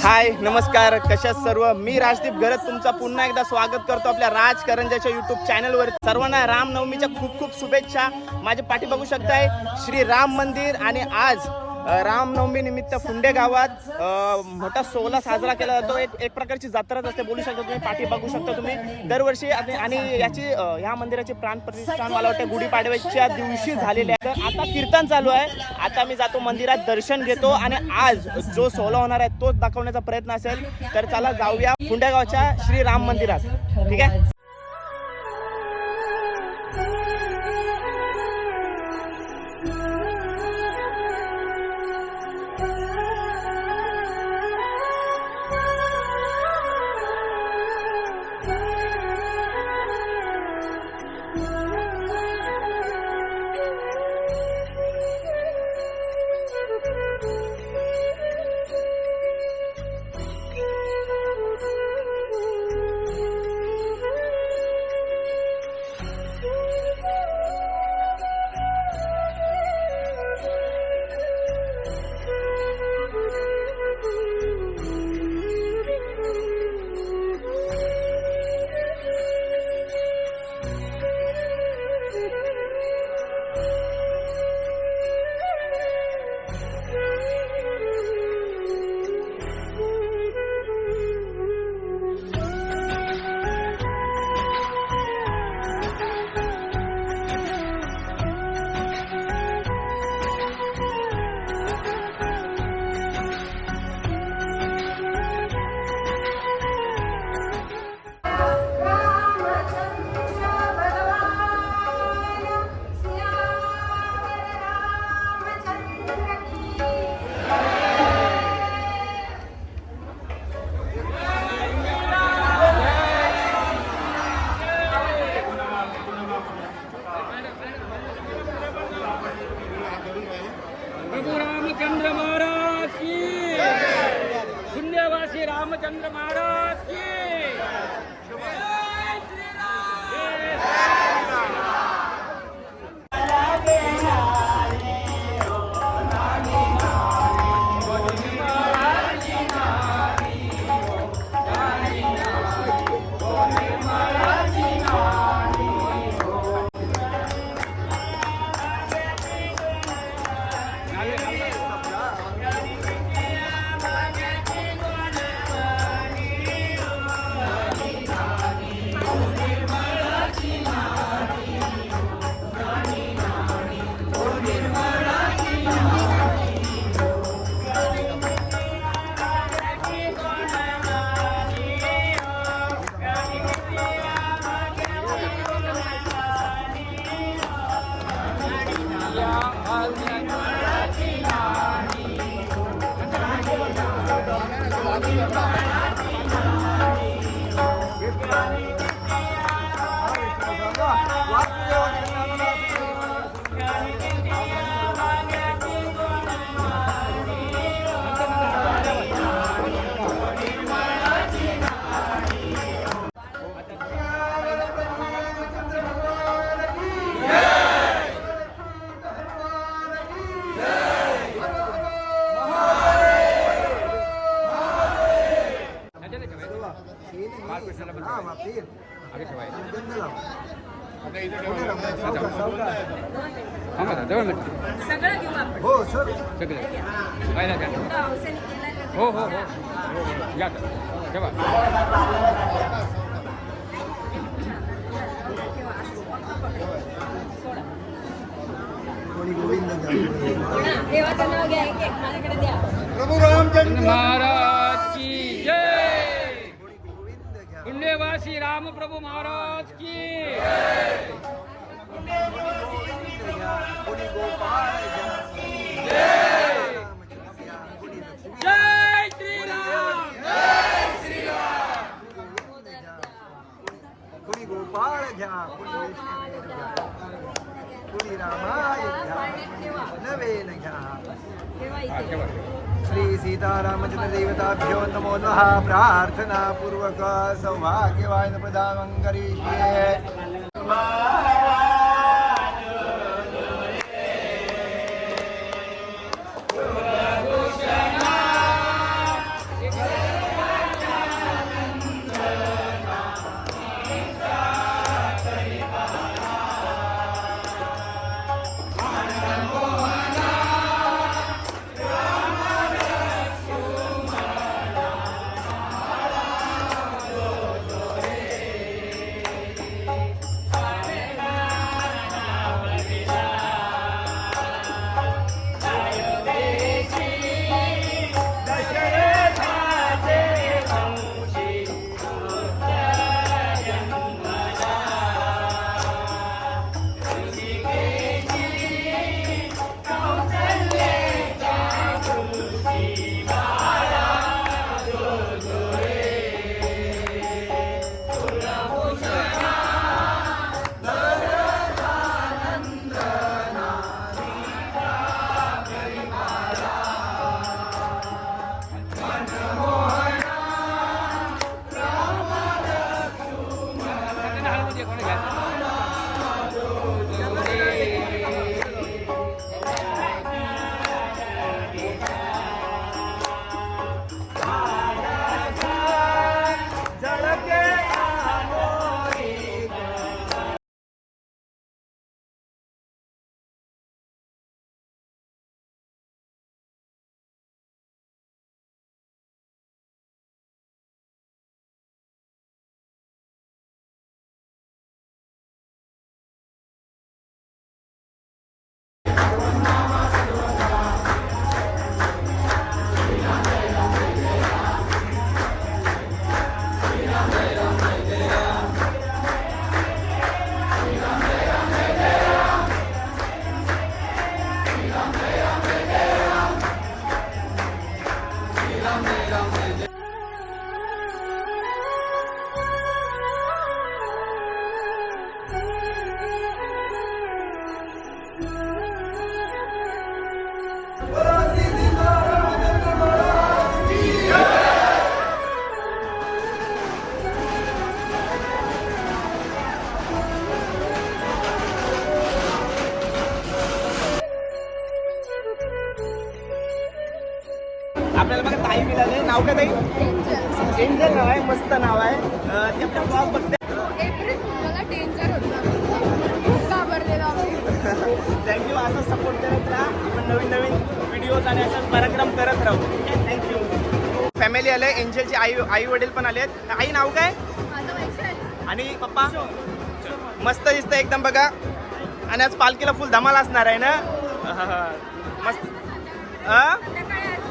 हाय नमस्कार, कशा सर्व. मी राजदीप गरज तुमचा पुन्हा एकदा स्वागत करतो आपल्या राजकारंजाच्या यूट्यूब चॅनलवर. सर्वांना रामनवमीच्या खूप खूप शुभेच्छा. माझे पाठी बघू शकताय श्री राम मंदिर आणि आज रामनवमी निमित्त फुंडे गावात मोठा सोहळा साजरा केला जातो. एक प्रकारची जत्राच असते बोलू शकता तुम्ही. पाठी बघू शकता तुम्ही दरवर्षी. आणि याची ह्या मंदिराची प्राण प्रतिष्ठान मला वाटतं गुढीपाडव्याच्या दिवशी झालेले आहे. तर आता कीर्तन चालू आहे. आता मी जातो मंदिरात, दर्शन घेतो आणि आज जो सोहळा होणार आहे तोच दाखवण्याचा प्रयत्न असेल. तर चला जाऊया फुंडे गावच्या श्री राम मंदिरात. ठीक आहे. रामचंद्र महाराज की, पुण्यवासी रामचंद्र महाराज की. सगळं घेऊ आपण. हो सर, सगळं हो हो हो या ठेवा. देवाचं नाव घ्या, एक माझ्याकडे द्या. प्रभू रामचंद्र महाराज की जय. पुण्यवासी राम प्रभू महाराज की. जय श्रीराम. जय श्रीराम. कुणी गोपाळ घ्या, कुणी रामाय घ्या, नवेन घ्या. श्री सीतारामचंद्र देवताभ्यो नमो नमः. प्रार्थना पूर्वक सौभाग्यवान प्रदानं करिष्ये. आपल्याला बघा ताई मिळाले. नाव काय ताई? एंजल नाव आहे, मस्त नाव आहे. ते आपल्या ब्लॉग बघते. थँक्यू. असं सपोर्ट करत राहा. आपण नवीन नवीन व्हिडिओज आणि असाच पराक्रम करत राहू. थँक्यू. फॅमिली आले, एंजलचे आई वडील पण आलेत. आई नाव काय? आणि पप्पा? मस्त दिसतं एकदम बघा. आणि आज पालखीला फुल धमाल असणार आहे ना? मस्त.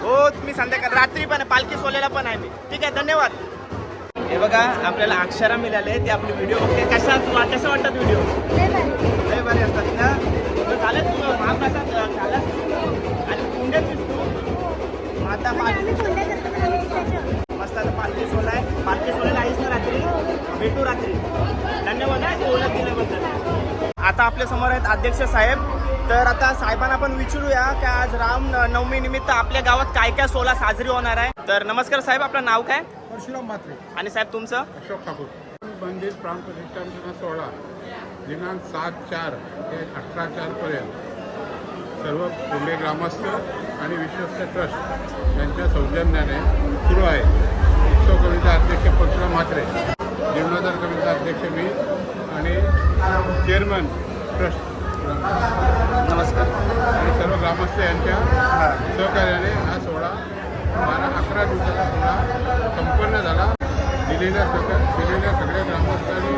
हो, तुम्ही संध्याकाळ रात्री पण पालखी सोलेला पण आहे मी. ठीक आहे, धन्यवाद. हे बघा आपल्याला अक्षरा मिळाले. ते आपले व्हिडिओ बघते. कसं वाटतात व्हिडिओ? लय भारी असतात ना. झालं तुझं महाप्रसाद झालाच आणि पुंड्याचीच तू आता मस्त. आता पालखी सोलाय. पालखी सोलायला आईस ना रात्री. भेटू रात्री. धन्यवाद आहे ओळख दिल्याबद्दल. आता आपल्या समोर आहेत अध्यक्ष साहेब. तर आता साहेबांना आपण विचारूया की आज राम नवमी निमित्त आपल्या गावात काय काय सोहळा साजरी होणार आहे. तर नमस्कार साहेब, आपलं नाव काय? परशुराम म्हात्रे. आणि साहेब तुमचं? अशोक ठाकूर. मंदिर प्राणप्रतिष्ठापना सोहळा दिनांक 7/4 ते 18/4 पर्यंत सर्व पुणे ग्रामस्थ आणि विश्वस्त ट्रस्ट यांच्या सौजन्याने सुरू आहे. उत्सव कमिटीचा अध्यक्ष परशुराम म्हात्रे, जीर्णोद्धार कमिटीचा अध्यक्ष मी आणि चेअरमन ट्रस्ट नमस्कार. आणि सर्व ग्रामस्थ यांच्या सहकार्याने हा सोहळा 12-11 दिवसाचा सोहळा संपन्न झाला. दिलेल्या सगळ्या ग्रामस्थांनी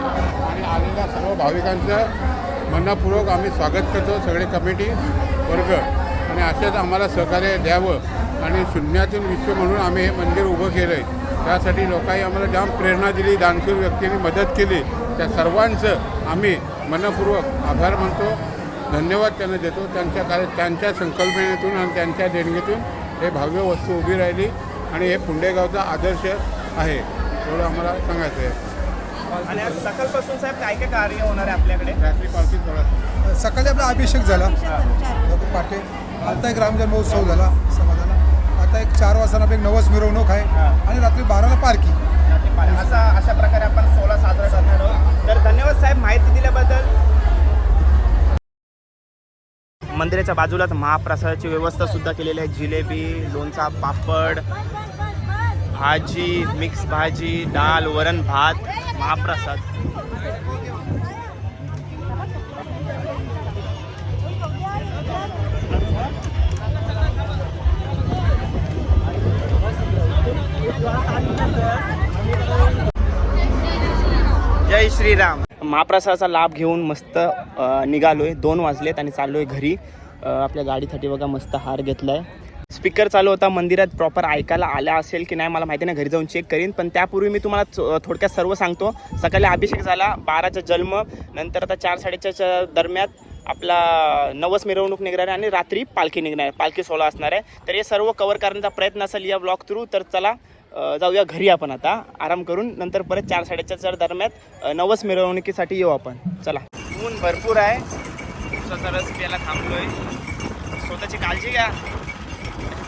आणि आलेल्या सर्व भाविकांचं मनपूर्वक आम्ही स्वागत करतो. सगळे कमिटी वर्ग आणि असेच आम्हाला सहकार्य द्यावं आणि शून्यातून विश्व म्हणून आम्ही हे मंदिर उभं केलं आहे. त्यासाठी लोकांनी आम्हाला जाम प्रेरणा दिली, दानशूर व्यक्तींनी मदत केली. त्या सर्वांचं आम्ही मनपूर्वक आभार मानतो, धन्यवाद त्यांना देतो. त्यांच्या संकल्पनेतून आणि त्यांच्या देणगीतून हे भव्य वस्तू उभी राहिली आणि हे पुंडेगावचा आदर्श आहे एवढं आम्हाला सांगायचं आहे. आणि आज सकाळपासून साहेब काय काय कार्य होणार आहे आपल्याकडे? रात्री पालखी सोहळा सकाळी आपला अभिषेक झाला पाटे. आता एक रामजन्म महोत्सव झाला समाजाला. आता एक 4 वाजता एक नवस मिरवणूक आहे आणि रात्री 12ला पालखी. अशा प्रकारे आपण सोहळा साजरा करणार आहोत. तर धन्यवाद साहेब माहिती दिल्याबद्दल. मंदिराच्या बाजूलाच महाप्रसादाची व्यवस्था सुद्धा केलेली आहे. जिलेबी, लोणचा, पापड, भाजी, मिक्स भाजी, डाळ, वरण, भात, महाप्रसाद. जय श्रीराम. महाप्रसादाचा लाभ घेऊन मस्त निघालोय. 2 वाजलेत आणि चाललोय घरी. आपल्या गाडीसाठी बघा मस्त हार घेतलाय. स्पीकर चालू होता. मंदिरात प्रॉपर ऐकायला आला असेल की नाही मला माहिती नाही, घरी जाऊन चेक करीन. पण त्यापूर्वी मी तुम्हाला थोडक्यात सर्व सांगतो. सकाळी अभिषेक झाला, 12चा जन्म, नंतर आता 4-4:30च्या दरम्यान आपला नवस मिरवणूक निघणार आहे आणि रात्री पालखी निघणार आहे, पालखी सोहळा असणार आहे. तर हे सर्व कव्हर करण्याचा प्रयत्न असेल या ब्लॉग थ्रू. तर चला जाऊया घरी आपण आता आराम करून. नंतर परत 4-4:30च्या दरम्यान नवस मिरवणुकीसाठी येऊ आपण. चला. ऊन भरपूर आहे. स्वतः रस प्यायला थांबलोय. स्वतःची काळजी घ्या.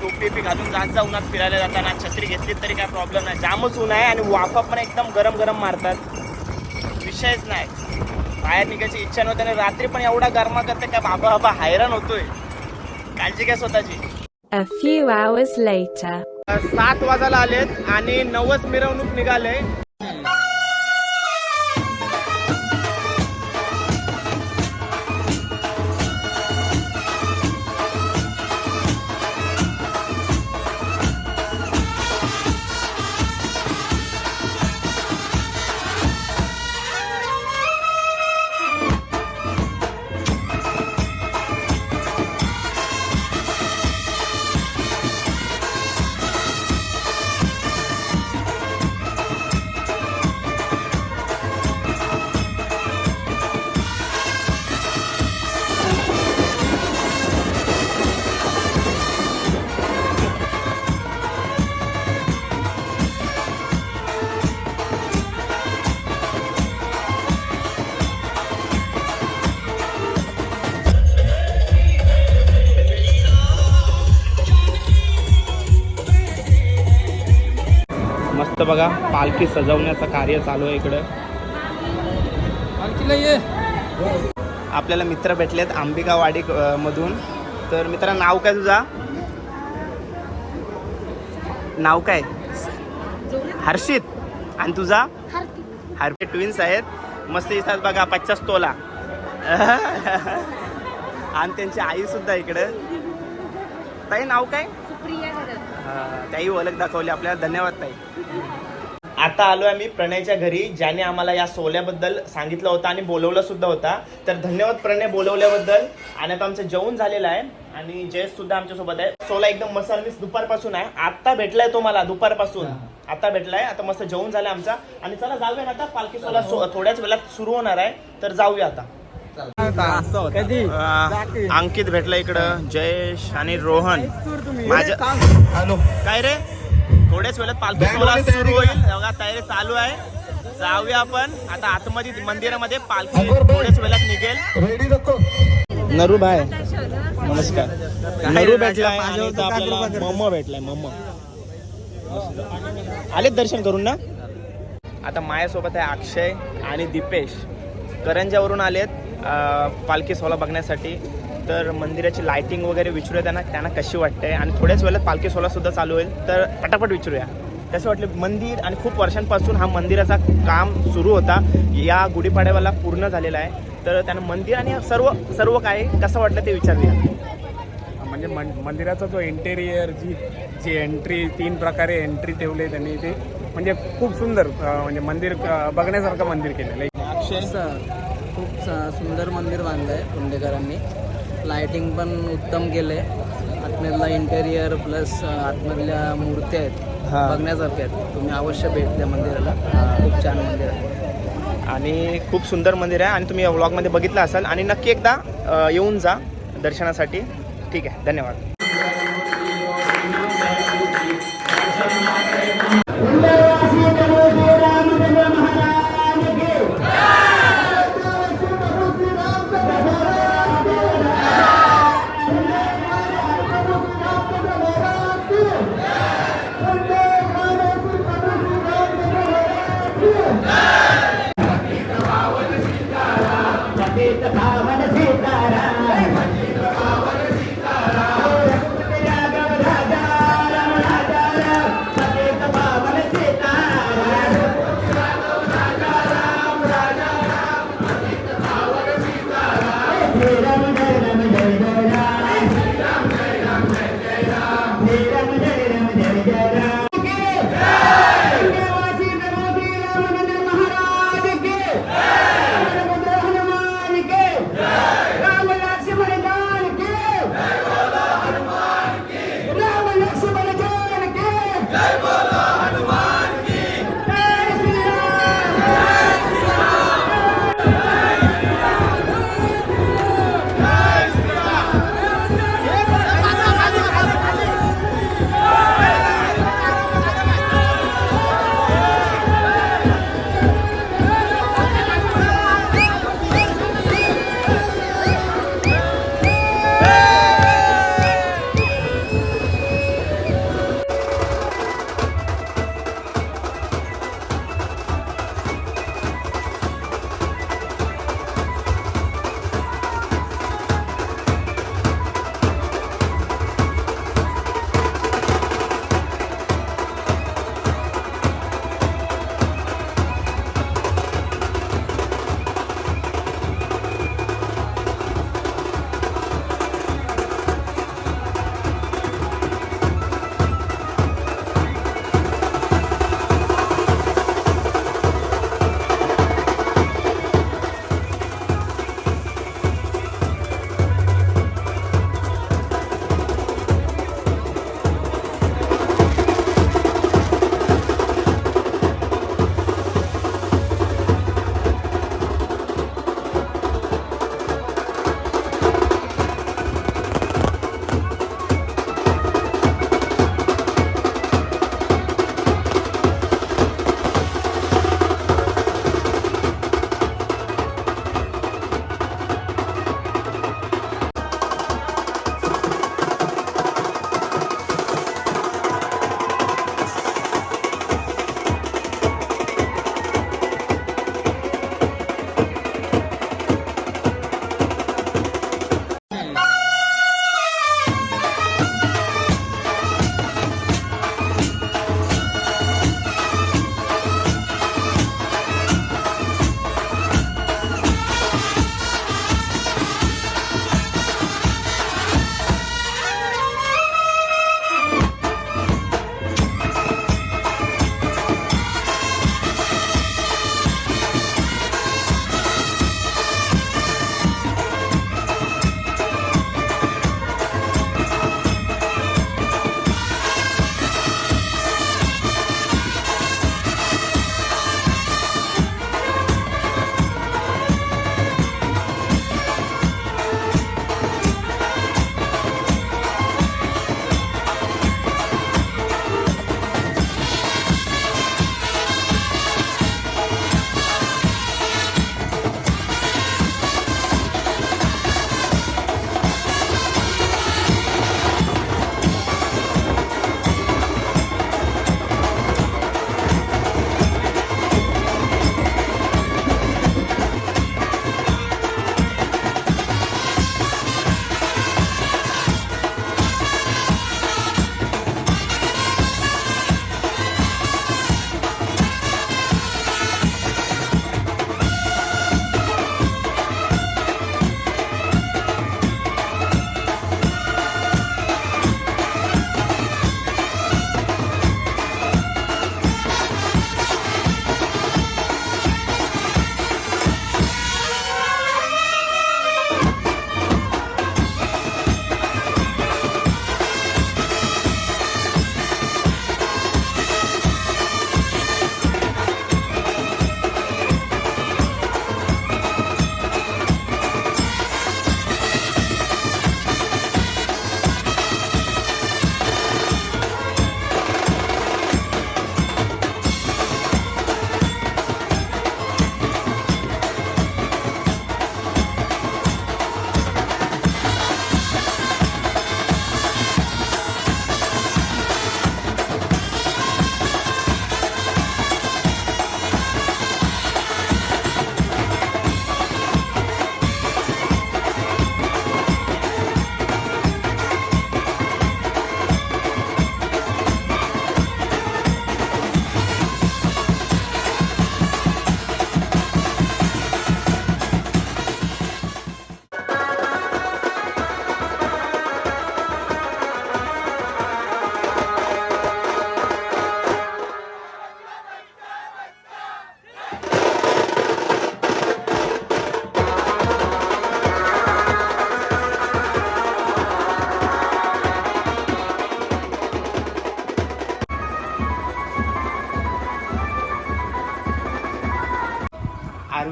टोपी घालून जात उन्हात फिरायला जाताना. छत्री घेतली तरी काय प्रॉब्लेम नाही. जामच ऊन आहे आणि वाफा पण एकदम गरम गरम मारतात. विषयच नाही. बाहेर निघायची इच्छा नव्हती आणि रात्री पण एवढा गरमा करते काय बाबा हैराण होतोय. काळजी घ्या स्वतःची. A few hours later. 7 वाजायला आलेत आणि नवस मिरवणूक निघाले. मस्त बघा पालखी सजवण्याचं कार्य चालू आहे इकडं. पालखीला ये. आपल्याला मित्र भेटलेत आंबिकावाडी मधून. तर मित्रा नाव काय तुझा? नाव काय? हर्षित. आणि तुझा? हार्पिक. ट्विन्स आहेत. मस्त दिसतात बघा, 50 तोला. आणि त्यांची आई सुद्धा इकडे. ताई नाव काय? ताई ओळख दाखवली आपल्याला, धन्यवाद ताई. आता आलो आम्ही प्रणयच्या घरी, ज्याने आम्हाला या सोल्याबद्दल सांगितलं होतं आणि बोलवलं सुद्धा होता. तर धन्यवाद प्रणय बोलवल्याबद्दल. आणि आता आमचं जेवण झालेलं आहे आणि जयेश सुद्धा आमच्यासोबत आहे. सोला एकदम मसाला मिस दुपारपासून आहे, आता भेटलाय तो मला दुपारपासून, आता भेटलाय. आता मस्त जेवण झालंय आमचा. आणि चला जाऊया ना आता, पालखी सोला थोड्याच वेळात सुरू होणार आहे, तर जाऊया आता. अंकित भेटला इकडं, जयेश आणि रोहन माझ्या. हॅलो काय रे, थोड्याच वेळात पालखी सोहळा सुरू होईल बघा, तयारी चालू आहे. जाऊया आपण आता आतमध्ये मंदिरामध्ये, पालखी थोड्याच वेळात निघेल. नरू भाई नमस्कार. नरू भेटलाय आणि इथं आपल्याला मम्मा भेटलाय. मम्मा आलेत दर्शन करून ना. आता माझ्यासोबत आहे अक्षय आणि दीपेश, करंजावरून आलेत पालखी सोहळा बघण्यासाठी. तर मंदिराची लाइटिंग वगैरे विचारूया त्यांना कशी वाटते. आणि थोड्याच वेळात पालखी सोहळा सुद्धा चालू होईल, तर पटापट विचारूया कसं वाटलं मंदिर. आणि खूप वर्षांपासून हा मंदिराचा काम सुरू होता, या गुढीपाडव्याला पूर्ण झालेला आहे. तर त्यांना मंदिर आणि सर्व काय कसं वाटलं ते विचारूया. म्हणजे मंदिराचा जो इंटेरियर, जी एंट्री, 3 प्रकारे एंट्री ठेवले त्यांनी, ते म्हणजे खूप सुंदर, म्हणजे मंदिर बघण्यासारखं मंदिर केलेलं आहे. खूप सुंदर मंदिर बांधलं आहे पुंडेकरांनी. लायटिंग पण उत्तम केलं आहे. आतमधला इंटेरियर प्लस आतमधल्या मूर्त्या आहेत बघण्यासारख्या आहेत. तुम्ही अवश्य भेट द्या मंदिराला, खूप छान मंदिर आहे आणि खूप सुंदर मंदिर आहे. आणि तुम्ही या व्लॉगमध्ये बघितलं असाल, आणि नक्की एकदा येऊन जा दर्शनासाठी. ठीक आहे, धन्यवाद.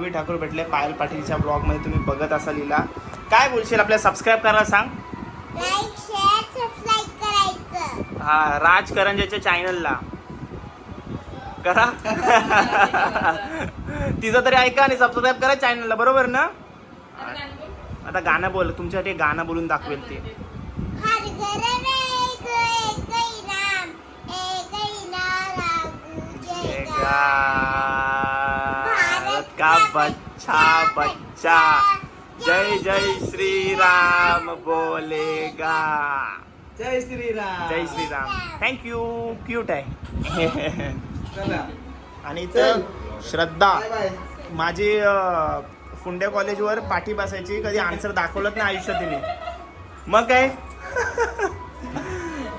नवमी ठाकूर भेटले पायल पाटीलच्या ब्लॉगमध्ये, तुम्ही बघत असाल हिला. काय बोलशील, आपल्या सबस्क्राईब करायला सांग. लाईक शेअर सबस्क्राईब करायचं. हा, राज करंजाच्या चॅनलला करा. तिचं तरी ऐका आणि सबस्क्राईब करा चॅनलला, बरोबर ना. आता गाणं बोल, तुमच्यासाठी गाणं बोलून दाखवेल ती. हर घर में एकही नाम, एकही नारा गूंजेगा. भारत का बच्चा बच्चा जय जय श्री राम बोलेगा. जय श्रीराम. जय श्रीराम. थँक्यू. क्यूट आहे. चला. आणि इथं श्रद्धा, बाय बाय. माझी फुंडे कॉलेजवर पाठी बसायची, कधी आन्सर दाखवलंच नाही आयुष्यात तिने. मग काय.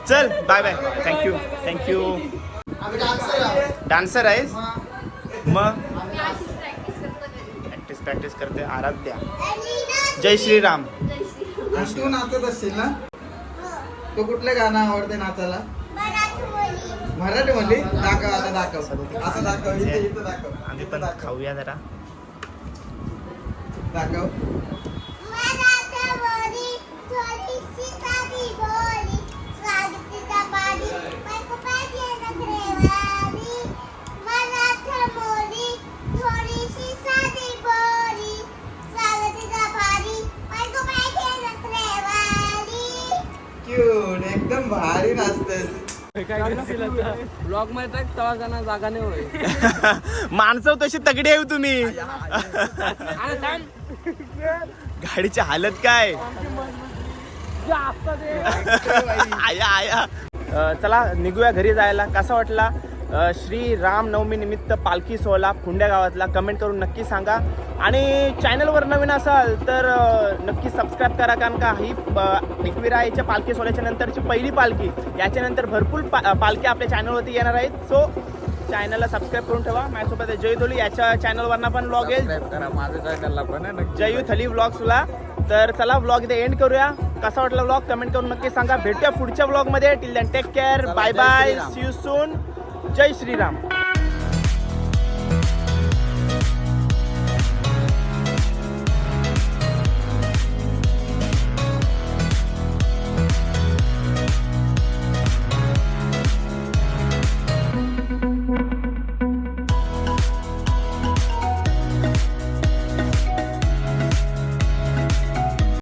चल बाय बाय. थँक्यू. थँक्यू. आम्ही डान्सर आहोत. डान्सर आहेस मग. प्रॅक्टिस प्रॅक्टिस करते. आराध्या. जय श्रीराम. आणि तू नाचत असशील ना. तू कुठलं गाणं आवडते नाचायला. मराठी म्हणली. दाखव आता, दाखव असं दाखव. इथं दाखव. आम्ही पण खाऊया जरा. दाखव. क्यूट, एकदम भारी नाचतेस. ब्लॉग मध्ये टाक, तेव्हा गाणं जागा नाही होईल. माणसं तशी तगडी आहे तुम्ही. गाडीची हालत काय. आया आया. चला निघूया घरी जायला. कसा वाटला श्री राम नवमी निमित्त पालखी सोहळा फुंड्या गावातला, कमेंट करून नक्की सांगा. आणि चॅनलवर नवीन असाल तर नक्की सबस्क्राईब करा, कारण का ही एकविराईच्या पालखी सोहळ्याच्या नंतरची पहिली पालखी. याच्यानंतर भरपूर पालखी आपल्या चॅनलवरती येणार आहेत. सो चॅनलला सबस्क्राईब करून ठेवा. माझ्यासोबत जय धोली, याच्या चॅनलवरनं पण व्लॉग येईल. माझ्या चॅनलला पण जयू थली व्लॉग्सला. तर चला व्लॉग इथे एंड करूया. कसा वाटला व्लॉग कमेंट करून नक्की सांगा. भेटूया पुढच्या व्लॉगमध्ये. Till then take care. Bye bye. See you soon. जय श्रीराम.